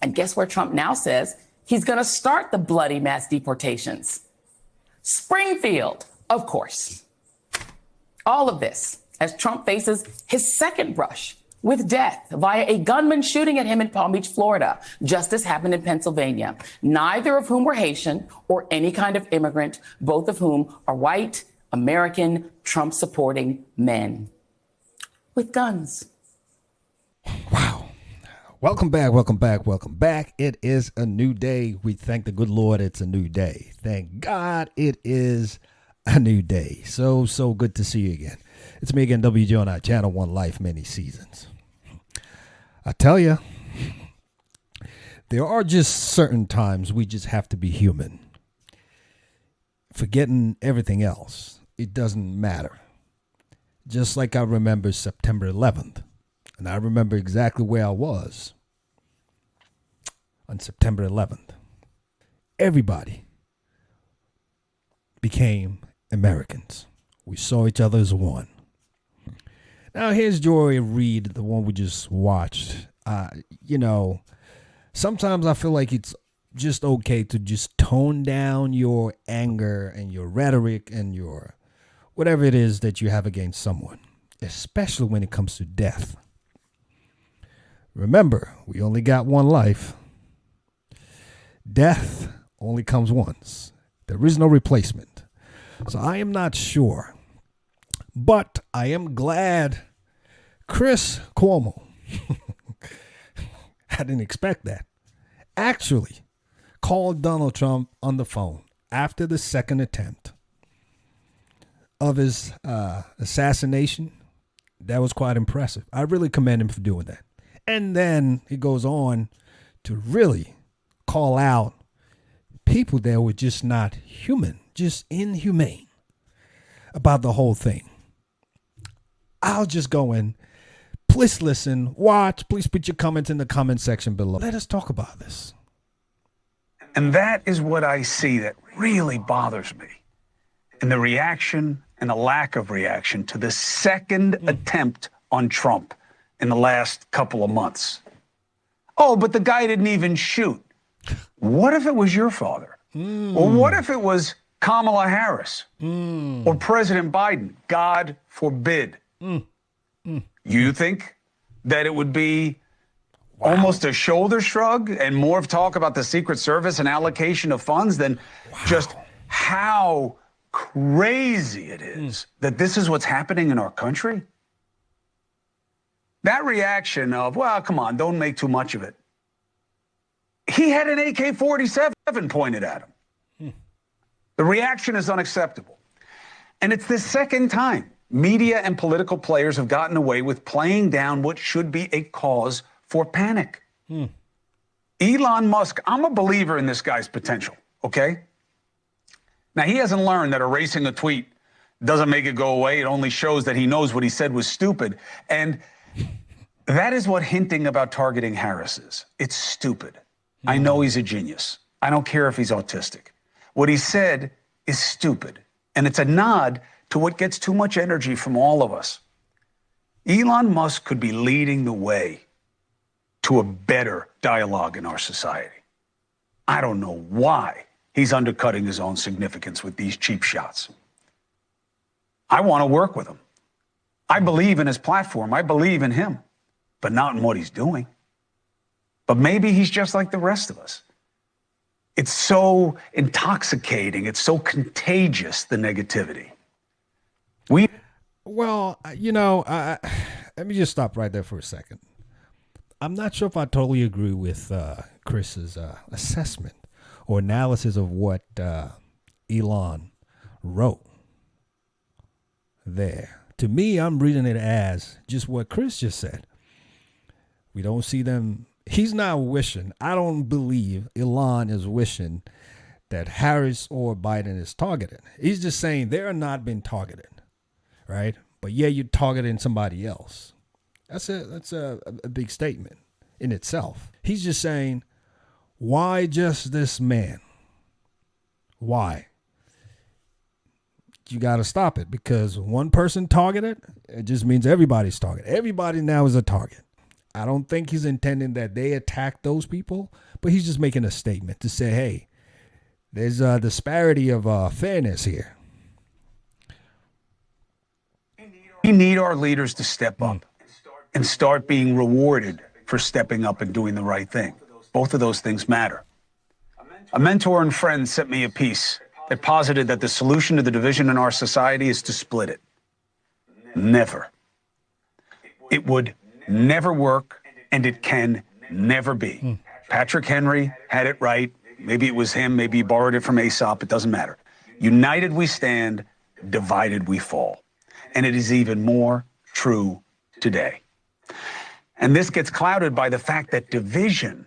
And guess where Trump now says he's going to start the bloody mass deportations? Springfield, of course. All of this as Trump faces his second brush with death via a gunman shooting at him in Palm Beach, Florida, just as happened in Pennsylvania, neither of whom were Haitian or any kind of immigrant, both of whom are white, American, Trump-supporting men with guns. Wow. Welcome back, welcome back, welcome back. It is a new day. We thank the good Lord it's a new day. Thank God it is a new day. So good to see you again. It's me again, WJ on our channel, One Life, Many Seasons. I tell you, there are just certain times we just have to be human. Forgetting everything else, it doesn't matter. Just like I remember September 11th, and I remember exactly where I was on September 11th. Everybody became Americans. We saw each other as one. Now, here's Joy Reid, the one we just watched. Sometimes I feel like it's just okay to just tone down your anger and your rhetoric and your whatever it is that you have against someone, especially when it comes to death. Remember, we only got one life. Death only comes once. There is no replacement. So I am not sure. But I am glad Chris Cuomo, I didn't expect that, actually called Donald Trump on the phone after the second attempt of his assassination. That was quite impressive. I really commend him for doing that. And then he goes on to really call out people that were just not human, just inhumane about the whole thing. I'll just go in. Please listen, watch. Please put your comments in the comment section below. Let us talk about this. And that is what I see that really bothers me. And the reaction and the lack of reaction to the second attempt on Trump in the last couple of months. Oh, but the guy didn't even shoot. What if it was your father? Or what if it was Kamala Harris or President Biden? God forbid. You think that it would be almost a shoulder shrug and more of talk about the Secret Service and allocation of funds than just how crazy it is that this is what's happening in our country? That reaction of, well, come on, don't make too much of it. He had an AK-47 pointed at him. The reaction is unacceptable. And it's the second time media and political players have gotten away with playing down what should be a cause for panic. Elon Musk, I'm a believer in this guy's potential, okay? Now, he hasn't learned that erasing a tweet doesn't make it go away. It only shows that he knows what he said was stupid. And that is what hinting about targeting Harris is. It's stupid. I know he's a genius. I don't care if he's autistic. What he said is stupid. And it's a nod to what gets too much energy from all of us. Elon Musk could be leading the way to a better dialogue in our society. I don't know why he's undercutting his own significance with these cheap shots. I want to work with him. I believe in his platform. I believe in him, but not in what he's doing. But maybe he's just like the rest of us. It's so intoxicating. It's so contagious, the negativity. Well, let me just stop right there for a second. I'm not sure if I totally agree with Chris's assessment or analysis of what Elon wrote there. To me, I'm reading it as just what Chris just said. We don't see them. He's not wishing. I don't believe Elon is wishing that Harris or Biden is targeted. He's just saying they're not being targeted, right? But yeah, you're targeting somebody else. That's a big statement in itself. He's just saying, why just this man? Why? You got to stop it, because one person targeted, it just means everybody's targeted. Everybody now is a target. I don't think he's intending that they attack those people, but he's just making a statement to say, hey, there's a disparity of fairness here. We need our leaders to step up and start being rewarded for stepping up and doing the right thing. Both of those things matter. A mentor and friend sent me a piece that posited that the solution to the division in our society is to split it. Never. It would never work, and it can never be. Patrick Henry had it right. Maybe it was him. Maybe he borrowed it from Aesop. It doesn't matter. United we stand, divided we fall. And it is even more true today. And this gets clouded by the fact that division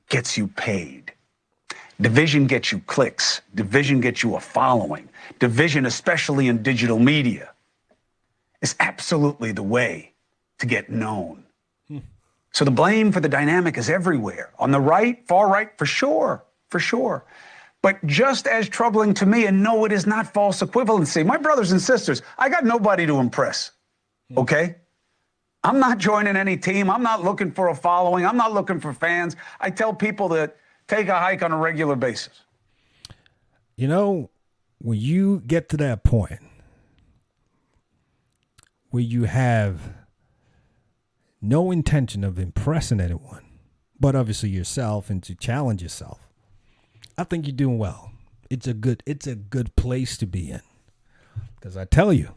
gets you paid. Division gets you clicks. Division gets you a following. Division, especially in digital media, is absolutely the way to get known. So the blame for the dynamic is everywhere. On the right, far right, for sure, for sure. But just as troubling to me, and no, it is not false equivalency. My brothers and sisters, I got nobody to impress, okay? I'm not joining any team. I'm not looking for a following. I'm not looking for fans. I tell people to take a hike on a regular basis. You know, when you get to that point where you have no intention of impressing anyone, but obviously yourself, and to challenge yourself, I think you're doing well. It's a good place to be in. Because I tell you,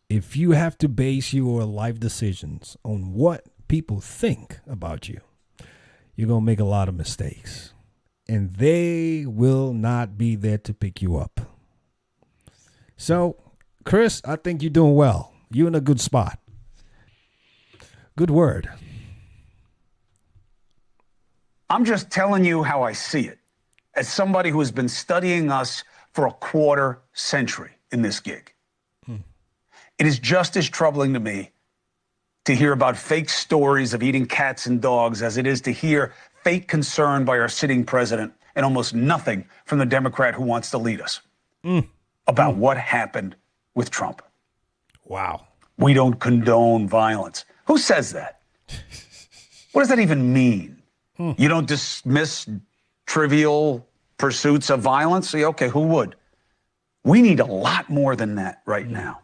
if you have to base your life decisions on what people think about you, you're going to make a lot of mistakes. And they will not be there to pick you up. So, Chris, I think you're doing well. You're in a good spot. Good word. I'm just telling you how I see it, as somebody who has been studying us for a quarter century in this gig. It is just as troubling to me to hear about fake stories of eating cats and dogs as it is to hear fake concern by our sitting president and almost nothing from the Democrat who wants to lead us about what happened with Trump. Wow. We don't condone violence. Who says that? What does that even mean? You don't dismiss trivial pursuits of violence? Okay, who would? We need a lot more than that right now.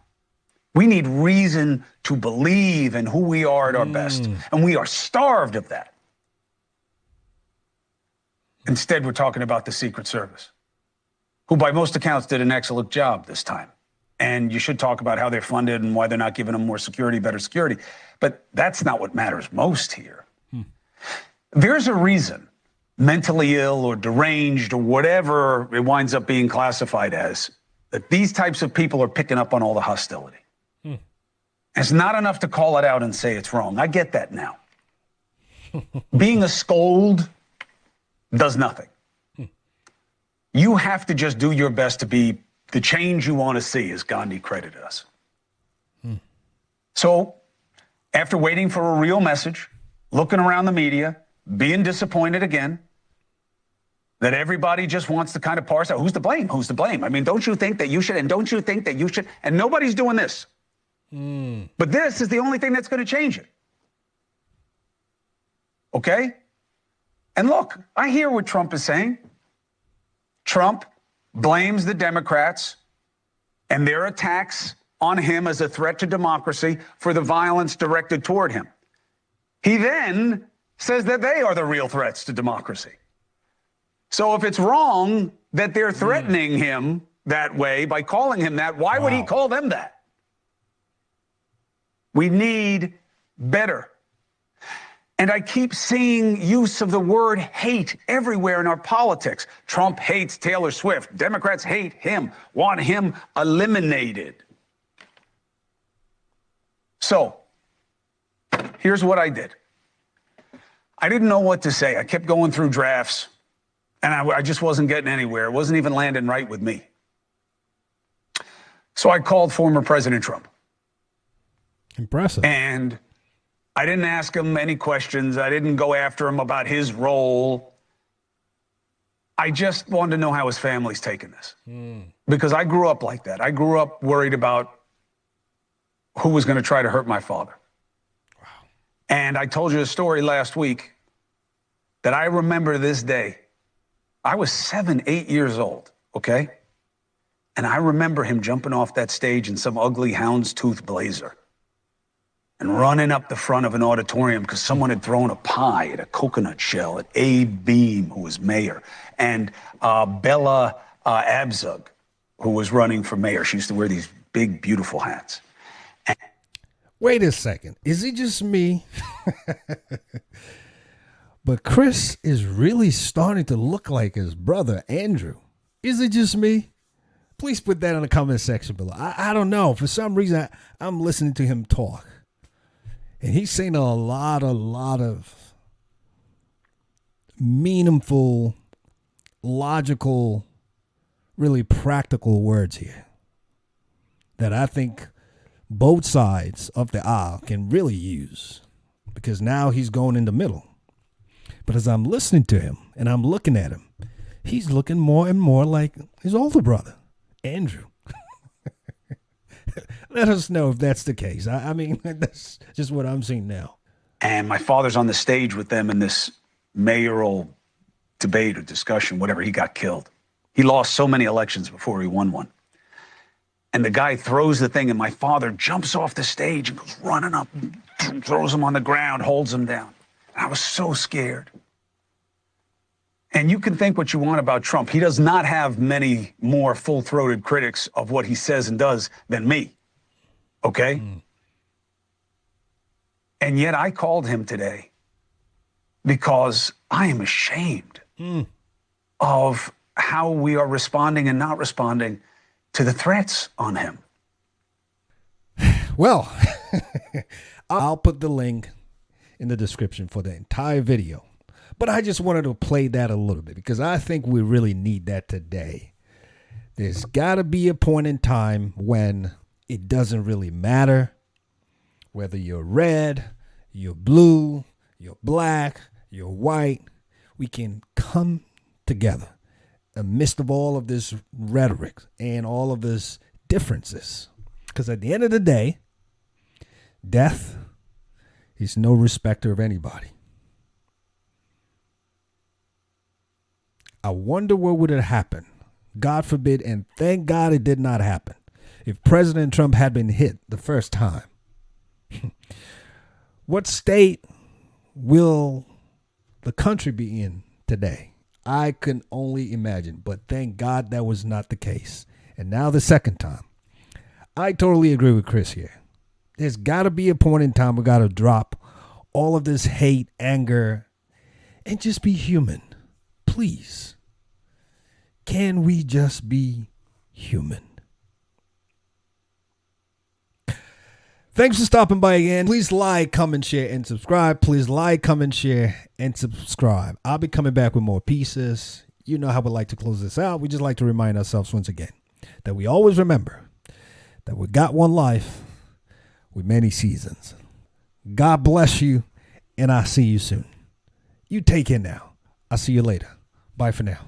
We need reason to believe in who we are at our best, and we are starved of that. Instead, we're talking about the Secret Service, who by most accounts did an excellent job this time. And you should talk about how they're funded and why they're not giving them more security, better security. But that's not what matters most here. There's a reason mentally ill or deranged or whatever it winds up being classified as, that these types of people are picking up on all the hostility. It's not enough to call it out and say it's wrong. I get that now. Being a scold does nothing. You have to just do your best to be the change you want to see, as Gandhi credited us. So, after waiting for a real message, looking around the media, being disappointed again, that everybody just wants to kind of parse out, who's to blame? Who's to blame? I mean, don't you think that you should, and don't you think that you should, and nobody's doing this. But this is the only thing that's going to change it. Okay? And look, I hear what Trump is saying. Trump blames the Democrats and their attacks on him as a threat to democracy for the violence directed toward him. He then says that they are the real threats to democracy. So if it's wrong that they're threatening him that way by calling him that, why would he call them that? We need better. And I keep seeing use of the word hate everywhere in our politics. Trump hates Taylor Swift. Democrats hate him, want him eliminated. So, here's what I did. I didn't know what to say. I kept going through drafts, and I just wasn't getting anywhere. It wasn't even landing right with me. So I called former President Trump. Impressive. And I didn't ask him any questions. I didn't go after him about his role. I just wanted to know how his family's taking this. Because I grew up like that. I grew up worried about who was going to try to hurt my father. Wow. And I told you a story last week that I remember this day. I was 7, 8 years old, okay? And I remember him jumping off that stage in some ugly houndstooth blazer and running up the front of an auditorium because someone had thrown a pie at a coconut shell at Abe Beam, who was mayor, and Bella Abzug, who was running for mayor. She used to wear these big, beautiful hats. Wait a second. Is it just me? But Chris is really starting to look like his brother, Andrew. Is it just me? Please put that in the comment section below. I don't know. For some reason, I'm listening to him talk. And he's saying a lot of meaningful, logical, really practical words here that I think both sides of the aisle can really use, because now he's going in the middle. But as I'm listening to him and I'm looking at him, he's looking more and more like his older brother, Andrew. Let us know if that's the case. I mean, that's just what I'm seeing now. And my father's on the stage with them in this mayoral debate or discussion, whatever. He got killed. He lost so many elections before he won one. And the guy throws the thing, and my father jumps off the stage and goes running up, and throws him on the ground, holds him down. I was so scared. And you can think what you want about Trump. He does not have many more full-throated critics of what he says and does than me. Okay? And yet I called him today because I am ashamed of how we are responding and not responding to the threats on him. Well, I'll put the link in the description for the entire video. But I just wanted to play that a little bit because I think we really need that today. There's got to be a point in time when it doesn't really matter whether you're red, you're blue, you're black, you're white. We can come together amidst of all of this rhetoric and all of this differences. Because at the end of the day, death is no respecter of anybody. I wonder what would have happened, God forbid, and thank God it did not happen, if President Trump had been hit the first time. What state will the country be in today? I can only imagine, but thank God that was not the case. And now the second time. I totally agree with Chris here. There's got to be a point in time we got to drop all of this hate, anger, and just be human. Please. Can we just be human? Thanks for stopping by again. Please like, comment, share, and subscribe. Please like, comment, share, and subscribe. I'll be coming back with more pieces. You know how we like to close this out. We just like to remind ourselves once again that we always remember that we got one life with many seasons. God bless you, and I'll see you soon. You take care now. I'll see you later. Bye for now.